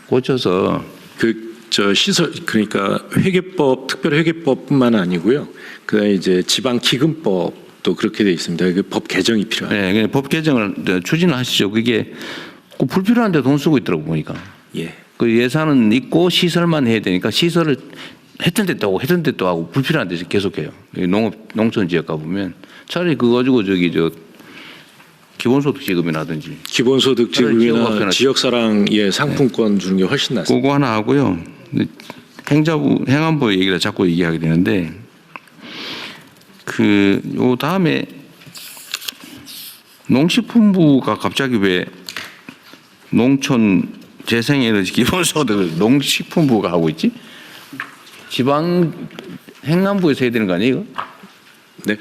고쳐서 저 시설 그러니까 회계법 특별회계법뿐만 아니고요. 그다음에 이제 지방기금법도 그렇게 돼 있습니다. 그 법 개정이 필요합니다. 네, 법 개정을 추진하시죠. 그게 꼭 불필요한데 돈 쓰고 있더라고 보니까. 예. 그 예산은 있고 시설만 해야 되니까 시설을 했던 데 또 하고 했던 데 또 하고 불필요한 데서 계속해요. 농촌 지역 가 보면 차라리 그거 가지고 기본소득 지급이라든지 기본소득 지급이나 지역사랑 상품권 주는 게 훨씬 낫습니다. 그거 하나 하고요. 행안부 얘기를 자꾸 얘기하게 되는데 요 다음에 농식품부가 갑자기 왜 농촌 재생에너지 기본소득을 농식품부가 하고 있지? 지방 행안부에서 해야 되는 거 아니에요? 네.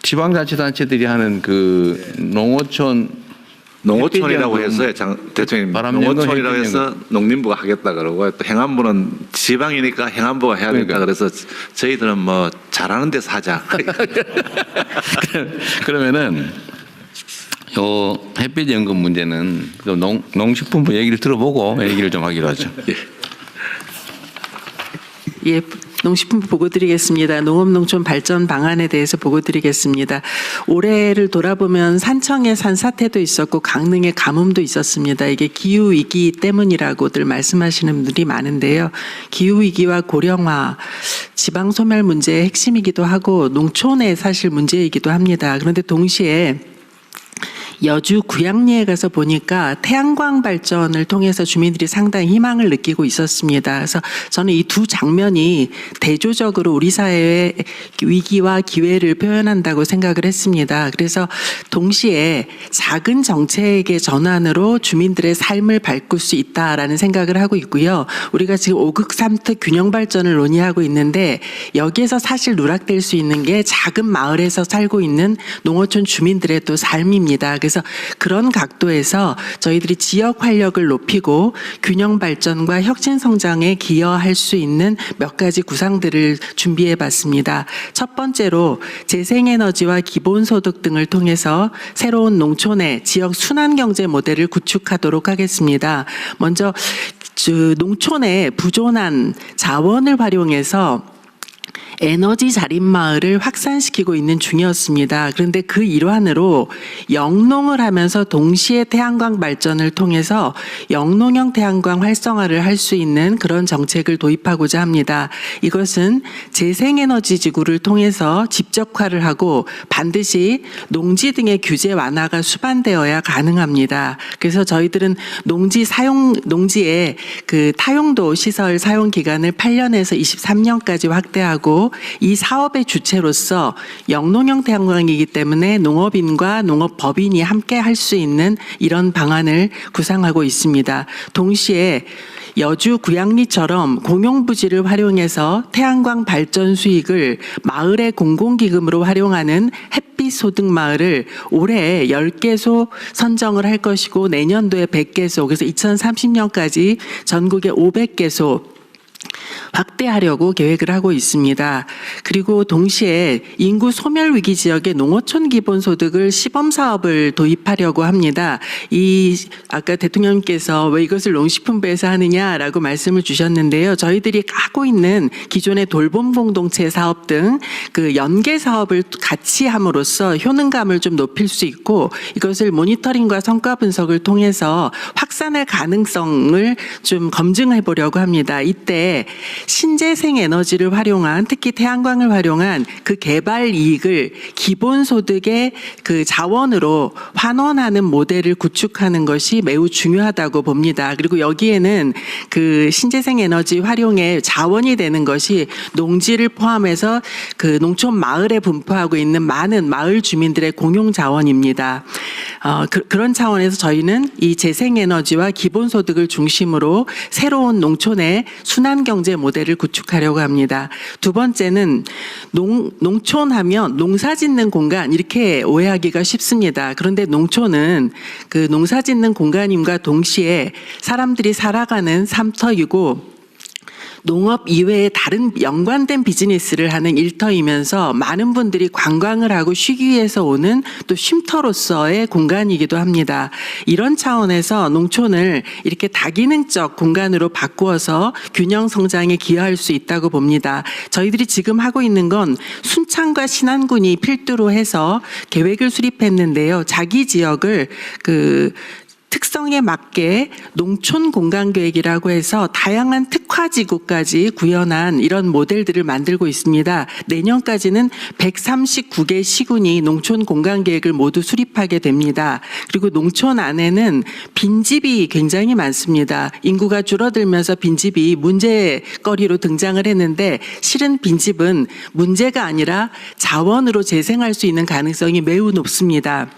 지방자치단체들이 하는 농어촌이라고 해서 대통령님 농어촌이라고 해서 농림부가 하겠다 그러고 또 행안부는 지방이니까 행안부가 해야 된다 그래서 저희들은 뭐 잘하는 데서 하자. 그러면은 요 햇빛 연금 문제는 농식품부 얘기를 들어보고 얘기를 좀 하기로 하죠. 예, 농식품부 보고드리겠습니다. 농업농촌 발전 방안에 대해서 보고드리겠습니다. 올해를 돌아보면 산청에 산사태도 있었고 강릉에 가뭄도 있었습니다. 이게 기후위기 때문이라고들 말씀하시는 분들이 많은데요. 기후위기와 고령화, 지방소멸 문제의 핵심이기도 하고 농촌의 사실 문제이기도 합니다. 그런데 동시에 여주 구양리에 가서 보니까 태양광 발전을 통해서 주민들이 상당히 희망을 느끼고 있었습니다. 그래서 저는 이 두 장면이 대조적으로 우리 사회의 위기와 기회를 표현한다고 생각을 했습니다. 그래서 동시에 작은 정책의 전환으로 주민들의 삶을 바꿀 수 있다라는 생각을 하고 있고요. 우리가 지금 5극 3특 균형 발전을 논의하고 있는데 여기에서 사실 누락될 수 있는 게 작은 마을에서 살고 있는 농어촌 주민들의 또 삶입니다. 그래서 그런 각도에서 저희들이 지역 활력을 높이고 균형 발전과 혁신 성장에 기여할 수 있는 몇 가지 구상들을 준비해 봤습니다. 첫 번째로 재생에너지와 기본소득 등을 통해서 새로운 농촌의 지역 순환경제 모델을 구축하도록 하겠습니다. 먼저 농촌의 부존한 자원을 활용해서 에너지 자립마을을 확산시키고 있는 중이었습니다. 그런데 그 일환으로 영농을 하면서 동시에 태양광 발전을 통해서 영농형 태양광 활성화를 할 수 있는 그런 정책을 도입하고자 합니다. 이것은 재생에너지 지구를 통해서 집적화를 하고 반드시 농지 등의 규제 완화가 수반되어야 가능합니다. 그래서 저희들은 농지의 타용도 시설 사용 기간을 8년에서 23년까지 확대하고 이 사업의 주체로서 영농형 태양광이기 때문에 농업인과 농업법인이 함께 할 수 있는 이런 방안을 구상하고 있습니다. 동시에 여주 구양리처럼 공용부지를 활용해서 태양광 발전 수익을 마을의 공공기금으로 활용하는 햇빛소득마을을 올해 10개소 선정을 할 것이고 내년도에 100개소, 그래서 2030년까지 전국에 500개소 확대하려고 계획을 하고 있습니다. 그리고 동시에 인구 소멸 위기 지역의 농어촌 기본소득을 시범사업을 도입하려고 합니다. 아까 대통령께서 왜 이것을 농식품부에서 하느냐라고 말씀을 주셨는데요. 저희들이 하고 있는 기존의 돌봄 공동체 사업 등 연계 사업을 같이 함으로써 효능감을 좀 높일 수 있고 이것을 모니터링과 성과 분석을 통해서 확산할 가능성을 좀 검증해 보려고 합니다. 이때 신재생 에너지를 활용한 특히 태양광을 활용한 그 개발 이익을 기본소득의 자원으로 환원하는 모델을 구축하는 것이 매우 중요하다고 봅니다. 그리고 여기에는 신재생 에너지 활용의 자원이 되는 것이 농지를 포함해서 농촌 마을에 분포하고 있는 많은 마을 주민들의 공용 자원입니다. 그런 차원에서 저희는 이 재생에너지와 기본소득을 중심으로 새로운 농촌의 순환경제 모델을 구축하려고 합니다. 두 번째는 농촌하면 농사짓는 공간 이렇게 오해하기가 쉽습니다. 그런데 농촌은 농사짓는 공간임과 동시에 사람들이 살아가는 삶터이고 농업 이외에 다른 연관된 비즈니스를 하는 일터이면서 많은 분들이 관광을 하고 쉬기 위해서 오는 또 쉼터로서의 공간이기도 합니다. 이런 차원에서 농촌을 이렇게 다기능적 공간으로 바꾸어서 균형 성장에 기여할 수 있다고 봅니다. 저희들이 지금 하고 있는 건 순창과 신안군이 필두로 해서 계획을 수립했는데요. 자기 지역을 특성에 맞게 농촌 공간 계획이라고 해서 다양한 특화지구까지 구현한 이런 모델들을 만들고 있습니다. 내년까지는 139개 시군이 농촌 공간 계획을 모두 수립하게 됩니다. 그리고 농촌 안에는 빈집이 굉장히 많습니다. 인구가 줄어들면서 빈집이 문제거리로 등장을 했는데 실은 빈집은 문제가 아니라 자원으로 재생할 수 있는 가능성이 매우 높습니다.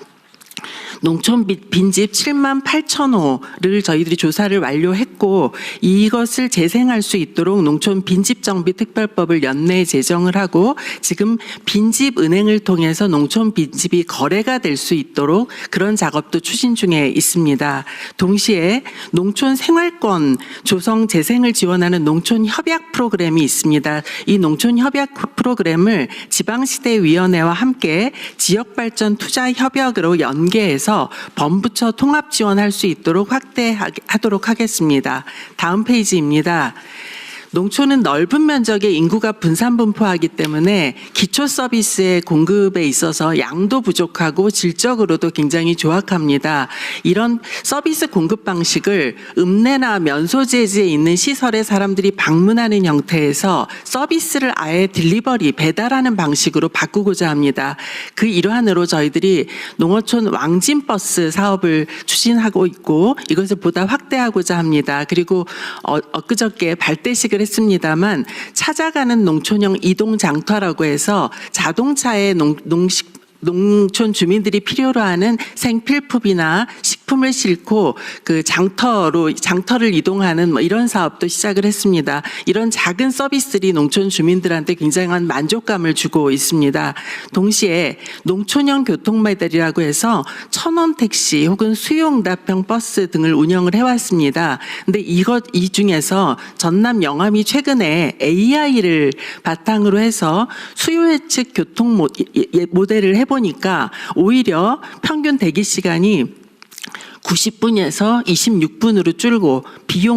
농촌 빈집 7만 8천 호를 저희들이 조사를 완료했고 이것을 재생할 수 있도록 농촌 빈집 정비 특별법을 연내에 제정을 하고 지금 빈집 은행을 통해서 농촌 빈집이 거래가 될 수 있도록 그런 작업도 추진 중에 있습니다. 동시에 농촌 생활권 조성 재생을 지원하는 농촌 협약 프로그램이 있습니다. 이 농촌 협약 프로그램을 지방시대위원회와 함께 지역발전 투자 협약으로 연계해서 범부처 통합 지원할 수 있도록 확대하도록 하겠습니다. 다음 페이지입니다. 농촌은 넓은 면적의 인구가 분산 분포하기 때문에 기초 서비스의 공급에 있어서 양도 부족하고 질적으로도 굉장히 조악합니다. 이런 서비스 공급 방식을 읍내나 면소재지에 있는 시설에 사람들이 방문하는 형태에서 서비스를 아예 딜리버리 배달하는 방식으로 바꾸고자 합니다. 그 일환으로 저희들이 농어촌 왕진버스 사업을 추진하고 있고 이것을 보다 확대하고자 합니다. 그리고 엊그저께 발대식을 했습니다만 찾아가는 농촌형 이동 장터라고 해서 자동차에 농촌 주민들이 필요로 하는 생필품이나 식품을 싣고 장터를 이동하는 이런 사업도 시작을 했습니다. 이런 작은 서비스들이 농촌 주민들한테 굉장한 만족감을 주고 있습니다. 동시에 농촌형 교통배달이라고 해서 1,000원 택시 혹은 수요응답형 버스 등을 운영을 해왔습니다. 근데 이 중에서 전남 영암이 최근에 AI를 바탕으로 해서 수요 예측 교통 모델을 해보니까 오히려 평균 대기 시간이 90분에서 26분으로 줄고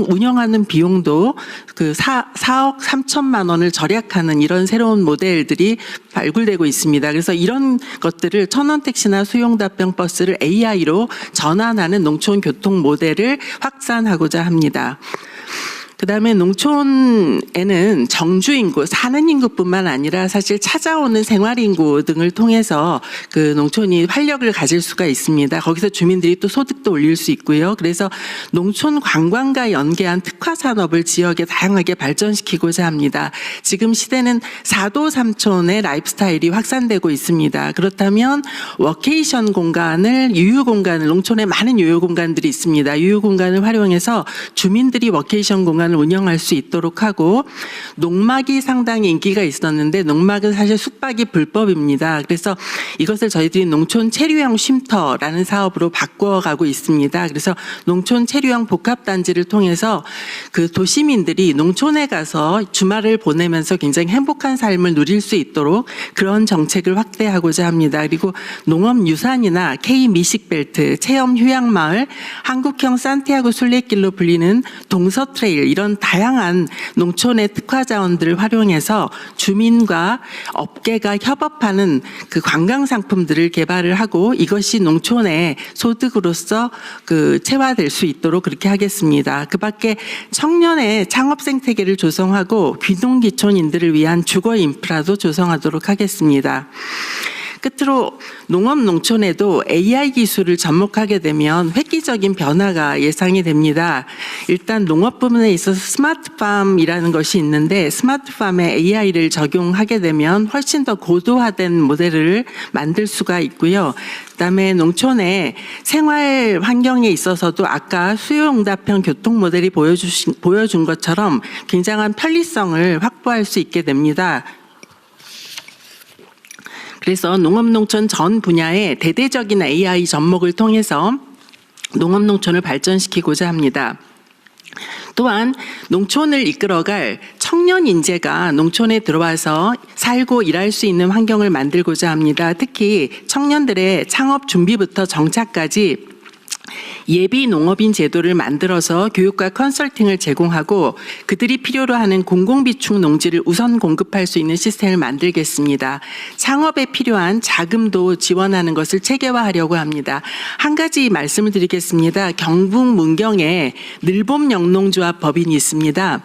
운영하는 비용도 4억 3천만 원을 절약하는 이런 새로운 모델들이 발굴되고 있습니다. 그래서 이런 것들을 1,000원 택시나 수용답형 버스를 AI로 전환하는 농촌 교통 모델을 확산하고자 합니다. 그다음에 농촌에는 정주인구, 사는 인구뿐만 아니라 사실 찾아오는 생활인구 등을 통해서 농촌이 활력을 가질 수가 있습니다. 거기서 주민들이 또 소득도 올릴 수 있고요. 그래서 농촌 관광과 연계한 특화 산업을 지역에 다양하게 발전시키고자 합니다. 지금 시대는 4도 3촌의 라이프스타일이 확산되고 있습니다. 그렇다면 워케이션 공간을 농촌에 많은 유휴 공간들이 있습니다. 유휴 공간을 활용해서 주민들이 워케이션 공간을 운영할 수 있도록 하고 농막이 상당히 인기가 있었는데 농막은 사실 숙박이 불법입니다. 그래서 이것을 저희들이 농촌 체류형 쉼터라는 사업으로 바꿔가고 있습니다. 그래서 농촌 체류형 복합단지를 통해서 도시민들이 농촌에 가서 주말을 보내면서 굉장히 행복한 삶을 누릴 수 있도록 그런 정책을 확대하고자 합니다. 그리고 농업유산이나 K-미식벨트, 체험휴양마을, 한국형 산티아고 순례길로 불리는 동서트레일 이런 다양한 농촌의 특화 자원들을 활용해서 주민과 업계가 협업하는 관광 상품들을 개발을 하고 이것이 농촌의 소득으로서 체화될 수 있도록 그렇게 하겠습니다. 그밖에 청년의 창업 생태계를 조성하고 귀농귀촌인들을 위한 주거 인프라도 조성하도록 하겠습니다. 끝으로 농업 농촌에도 AI 기술을 접목하게 되면 획기적인 변화가 예상이 됩니다. 일단 농업 부문에 있어서 스마트팜이라는 것이 있는데 스마트팜에 AI를 적용하게 되면 훨씬 더 고도화된 모델을 만들 수가 있고요. 그다음에 농촌의 생활 환경에 있어서도 아까 수요응답형 교통 모델이 보여준 것처럼 굉장한 편리성을 확보할 수 있게 됩니다. 그래서 농업농촌 전 분야의 대대적인 AI 접목을 통해서 농업농촌을 발전시키고자 합니다. 또한 농촌을 이끌어갈 청년 인재가 농촌에 들어와서 살고 일할 수 있는 환경을 만들고자 합니다. 특히 청년들의 창업 준비부터 정착까지 예비 농업인 제도를 만들어서 교육과 컨설팅을 제공하고 그들이 필요로 하는 공공비축 농지를 우선 공급할 수 있는 시스템을 만들겠습니다. 창업에 필요한 자금도 지원하는 것을 체계화하려고 합니다. 한 가지 말씀을 드리겠습니다. 경북 문경에 늘봄 영농조합 법인이 있습니다.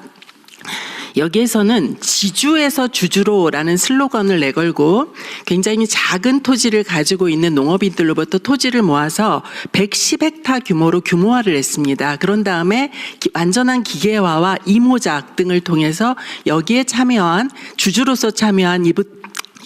여기에서는 지주에서 주주로라는 슬로건을 내걸고 굉장히 작은 토지를 가지고 있는 농업인들로부터 토지를 모아서 110헥타 규모로 규모화를 했습니다. 그런 다음에 완전한 기계화와 이모작 등을 통해서 여기에 참여한 주주로서 참여한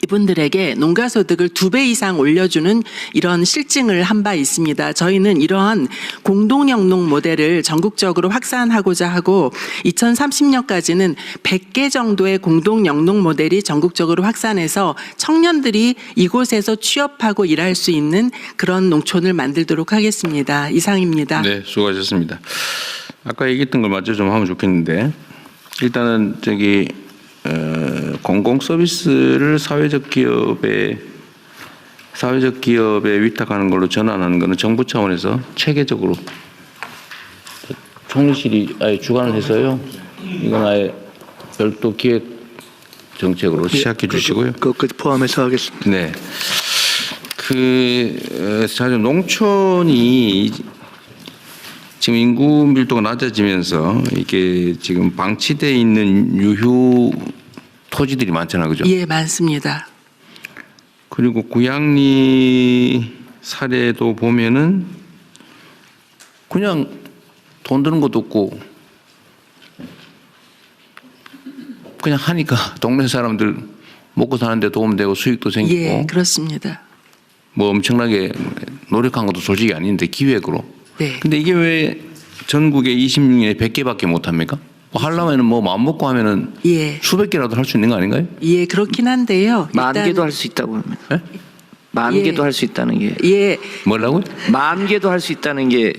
이분들에게 농가소득을 2배 이상 올려주는 이런 실증을 한 바 있습니다. 저희는 이러한 공동영농 모델을 전국적으로 확산하고자 하고 2030년까지는 100개 정도의 공동영농 모델이 전국적으로 확산해서 청년들이 이곳에서 취업하고 일할 수 있는 그런 농촌을 만들도록 하겠습니다. 이상입니다. 네, 수고하셨습니다. 아까 얘기했던 걸 마저 좀 하면 좋겠는데 일단은 공공 서비스를 사회적 기업에 위탁하는 걸로 전환하는 것은 정부 차원에서 체계적으로 총리실이 아예 주관을 해서요. 이건 아예 별도 기획 정책으로 시작해 주시고요. 그것까지 포함해서 하겠습니다. 네. 농촌이 지금 인구 밀도가 낮아지면서 이게 지금 방치되어 있는 유휴 토지들이 많잖아요, 그죠? 예, 많습니다. 그리고 구양리 사례도 보면은 그냥 돈 드는 것도 없고 그냥 하니까 동네 사람들 먹고 사는데 도움되고 수익도 생기고. 예, 그렇습니다. 뭐 엄청나게 노력한 것도 솔직히 아닌데 기획으로. 네. 근데 이게 왜 전국에 26년에 100개밖에 못 합니까? 뭐 하려면은 뭐 마음 먹고 하면은 예. 수백 개라도 할 수 있는 거 아닌가요? 예, 그렇긴 한데요. 만 일단- 개도 할 수 있다고 합니다. 예? 만 예. 개도 할 수 있다는 게 예, 뭐라고요? 만 개도 할 수 있다는 게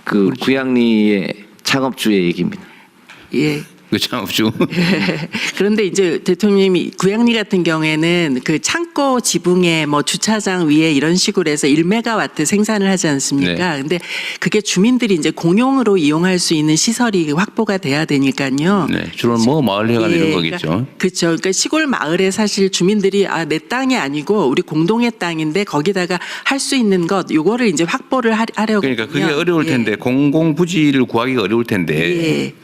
그 구양리의 창업주의 얘기입니다. 예. 그 창업주. 그런데 이제 대통령님이 구양리 같은 경우에는 그 창고 지붕에 뭐 주차장 위에 이런 식으로 해서 1메가와트 생산을 하지 않습니까? 네. 근데 그게 주민들이 이제 공용으로 이용할 수 있는 시설이 확보가 돼야 되니까요. 네, 주로 뭐 마을 회관 이런 거겠죠. 그렇죠. 그러니까 시골 마을에 사실 주민들이 내 땅이 아니고 우리 공동의 땅인데 거기다가 할 수 있는 것 요거를 이제 확보를 하려고. 그러니까 그게 어려울 텐데 공공 부지를 구하기가 어려울 텐데. 예.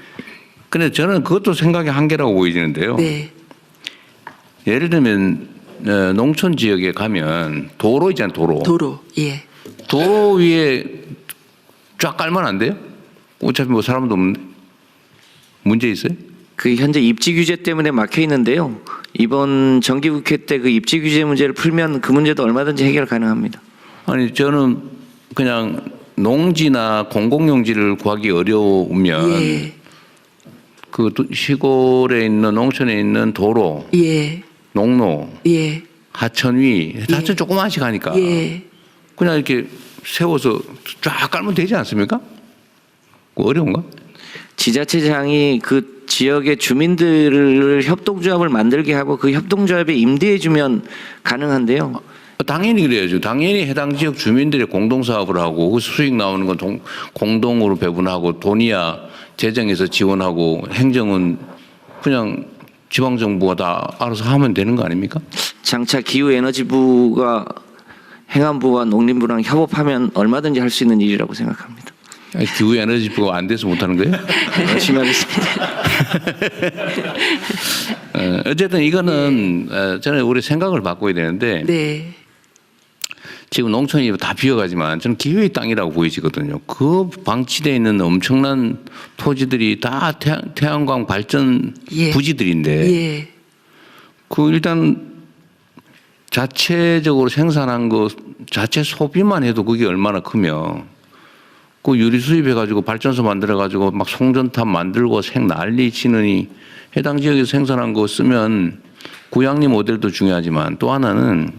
근데 저는 그것도 생각의 한계라고 보이지는데요. 네. 예를 들면 농촌 지역에 가면 도로 있잖아요, 도로. 도로. 예. 도로 위에 쫙 깔면 안 돼요? 어차피 뭐 사람도 없는데. 문제 있어요? 그 현재 입지 규제 때문에 막혀 있는데요. 이번 정기국회 때 그 입지 규제 문제를 풀면 그 문제도 얼마든지 해결 가능합니다. 아니 저는 그냥 농지나 공공용지를 구하기 어려우면 예. 그 시골에 있는 농촌에 있는 도로, 예. 농로, 예. 하천 조그만씩 하니까 예. 그냥 이렇게 세워서 쫙 깔면 되지 않습니까? 어려운가? 지자체장이 그 지역의 주민들을 협동조합을 만들게 하고 그 협동조합에 임대해주면 가능한데요. 당연히 그래야죠. 당연히 해당 지역 주민들이 공동사업을 하고 그 수익 나오는 건 공동으로 배분하고 돈이야 재정에서 지원하고 행정은 그냥 지방정부가 다 알아서 하면 되는 거 아닙니까? 장차 기후에너지부가 행안부와 농림부랑 협업하면 얼마든지 할 수 있는 일이라고 생각합니다. 아니, 기후에너지부가 안 돼서 못하는 거예요? 열심히 하겠습니다. 어쨌든 이거는 저는 우리 생각을 바꿔야 되는데 네. 지금 농촌이 다 비어가지만 저는 기회의 땅이라고 보이지거든요. 그 방치되어 있는 엄청난 토지들이 다 태양광 발전 예. 부지들인데 예. 그 일단 자체적으로 생산한 거 자체 소비만 해도 그게 얼마나 크며 그 유리 수입해가지고 발전소 만들어가지고 막 송전탑 만들고 난리 치느니 해당 지역에서 생산한 거 쓰면 구양리 모델도 중요하지만 또 하나는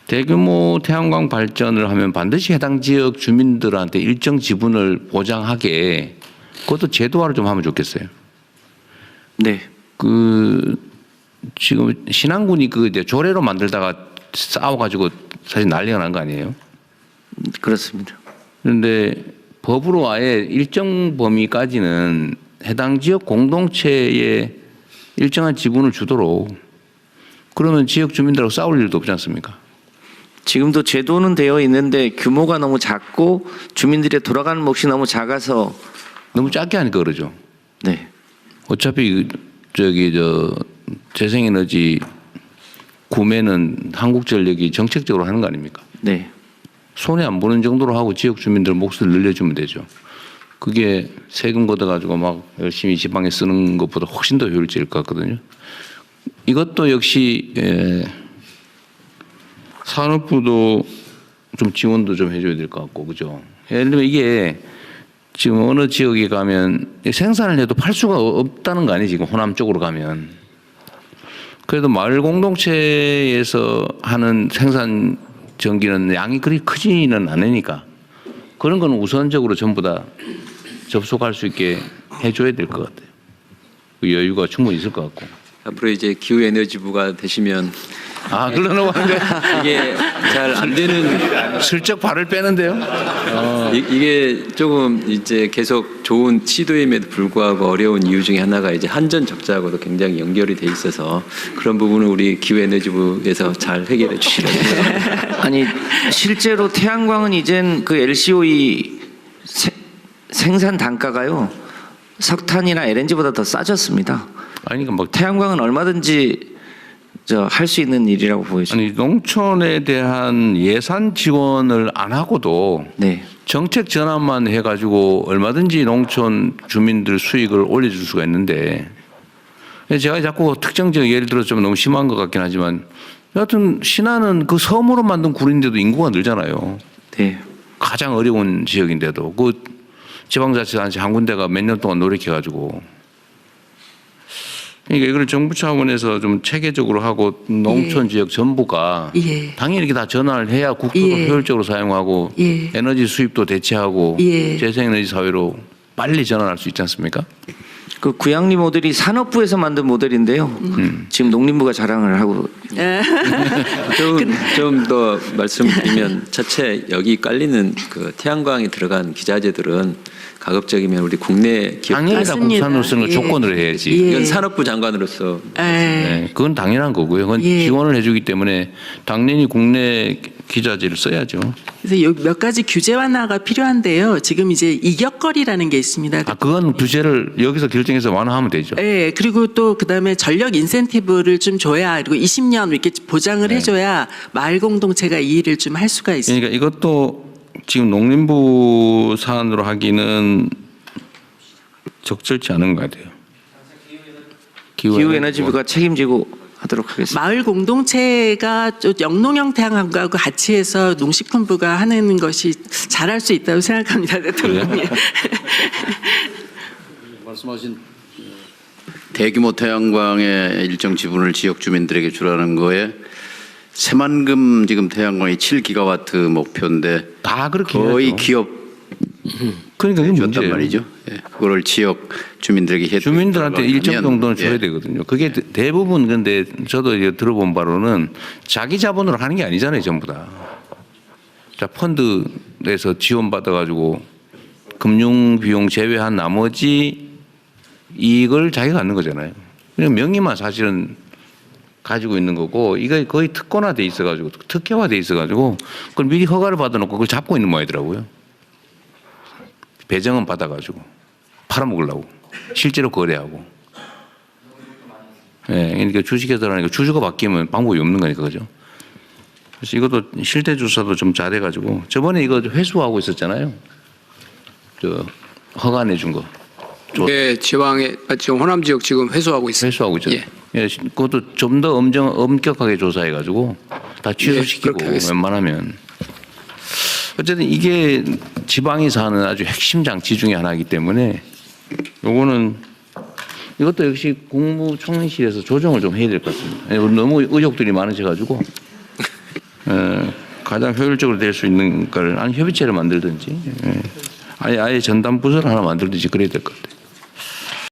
대규모 태양광 발전을 하면 반드시 해당 지역 주민들한테 일정 지분을 보장하게 그것도 제도화를 좀 하면 좋겠어요. 네. 지금 신안군이 이제 조례로 만들다가 싸워가지고 사실 난리가 난 거 아니에요? 그렇습니다. 그런데 법으로 아예 일정 범위까지는 해당 지역 공동체에 일정한 지분을 주도록, 그러면 지역 주민들하고 싸울 일도 없지 않습니까? 지금도 제도는 되어 있는데 규모가 너무 작고 주민들의 돌아가는 몫이 너무 작아서 너무 작게 하니까 그러죠. 네. 어차피 재생에너지 구매는 한국전력이 정책적으로 하는 거 아닙니까? 네. 손해 안 보는 정도로 하고 지역 주민들 몫을 늘려주면 되죠. 그게 세금 걷어가지고 막 열심히 지방에 쓰는 것보다 훨씬 더 효율적일 것 같거든요. 이것도 역시 산업부도 좀 지원도 좀 해줘야 될 것 같고, 그죠? 예를 들면 이게 지금 어느 지역에 가면 생산을 해도 팔 수가 없다는 거 아니에요, 지금 호남 쪽으로 가면. 그래도 마을 공동체에서 하는 생산 전기는 양이 그리 크지는 않으니까 그런 건 우선적으로 전부 다 접속할 수 있게 해줘야 될 것 같아요. 그 여유가 충분히 있을 것 같고. 앞으로 이제 기후에너지부가 되시면 그러는 건데 이게 잘 안 되는 슬쩍 발을 빼는데요. 이게 조금 이제 계속 좋은 시도임에도 불구하고 어려운 이유 중에 하나가 이제 한전 적자하고도 굉장히 연결이 돼 있어서 그런 부분은 우리 기후에너지부에서 잘 해결해 주시라고. 아니 실제로 태양광은 이젠 그 LCOE 생산 단가가요 석탄이나 LNG보다 더 싸졌습니다. 아니 그러니까 막 태양광은 얼마든지 할 수 있는 일이라고 보여집니다. 아니 농촌에 대한 예산 지원을 안 하고도 네. 정책 전환만 해가지고 얼마든지 농촌 주민들 수익을 올려줄 수가 있는데, 제가 자꾸 특정적 예를 들어서 좀 너무 심한 것 같긴 하지만 여하튼 신안은 그 섬으로 만든 굴인데도 인구가 늘잖아요. 네. 가장 어려운 지역인데도 그 지방자치단체 한 군데가 몇 년 동안 노력해가지고, 그러니까 이걸 정부 차원에서 좀 체계적으로 하고 농촌 지역 전부가 예. 당연히 이렇게 다 전환을 해야 국토도 예. 효율적으로 사용하고 예. 에너지 수입도 대체하고 예. 재생에너지 사회로 빨리 전환할 수 있지 않습니까? 그 구양리 모델이 산업부에서 만든 모델인데요. 지금 농림부가 자랑을 하고 좀 더 말씀드리면 차체 여기 깔리는 그 태양광이 들어간 기자재들은 가급적이면 우리 국내 기업 당연히 다 맞습니다. 국산으로서는 예. 조건을 해야지. 예. 이건 산업부 장관으로서 네, 그건 당연한 거고요. 그건 예. 지원을 해주기 때문에 당연히 국내 기자재를 써야죠. 그래서 여기 몇 가지 규제 완화가 필요한데요. 지금 이제 이격거리라는 게 있습니다. 그건 규제를 여기서 결정해서 완화하면 되죠. 네, 그리고 또 그다음에 전력 인센티브를 좀 줘야, 그리고 20년 이렇게 보장을 해줘야 마을 공동체가 이 일을 좀 할 수가 있습니다. 그러니까 이것도 지금 농림부 사안으로 하기는 적절치 않은 것 같아요. 기후에너지부가 책임지고 하도록 하겠습니다. 마을 공동체가 좀 영농형 태양광과 같이 해서 농식품부가 하는 것이 잘할 수 있다고 생각합니다, 대통령님. 말씀하신 대규모 태양광의 일정 지분을 지역 주민들에게 주라는 거에 새만금 지금 태양광이 7기가와트 목표인데 다 그렇게 거의 해야죠. 기업 그러니까 이게 줬단 문제예요. 말이죠. 예, 그거를 지역 주민들에게 해 주민들한테 일정 정도는 줘야 예. 되거든요. 그게 대부분 근데 저도 이제 들어본 바로는 자기 자본으로 하는 게 아니잖아요, 전부 다. 자, 펀드에서 지원받아가지고 금융 비용 제외한 나머지 이익을 자기가 갖는 거잖아요. 그냥 명의만 사실은 가지고 있는 거고, 이거 거의 특권화돼 있어가지고 특혜화돼 있어가지고 그걸 미리 허가를 받아놓고 그걸 잡고 있는 모양이더라고요. 배정은 받아가지고 팔아먹으려고 실제로 거래하고. 예, 그러니까 주식회사라니까 주주가 바뀌면 방법이 없는 거니까, 그죠? 그래서 이것도 실태 조사도 좀 잘해가지고 저번에 이거 회수하고 있었잖아요. 저 허가 내준 거. 네, 지방 호남 지역 지금 회수하고 있습니다. 회수하고 있잖아요. 예. 예, 그것도 좀 더 엄격하게 조사해가지고 다 취소시키고 그렇게 하겠습니다. 웬만하면. 어쨌든 이게 지방이 사는 아주 핵심 장치 중에 하나이기 때문에 요거는 이것도 역시 국무총리실에서 조정을 좀 해야 될 것 같습니다. 너무 의혹들이 많으셔가지고 가장 효율적으로 될 수 있는 걸 협의체를 만들든지 아예 전담 부서를 하나 만들든지 그래야 될 것 같아요.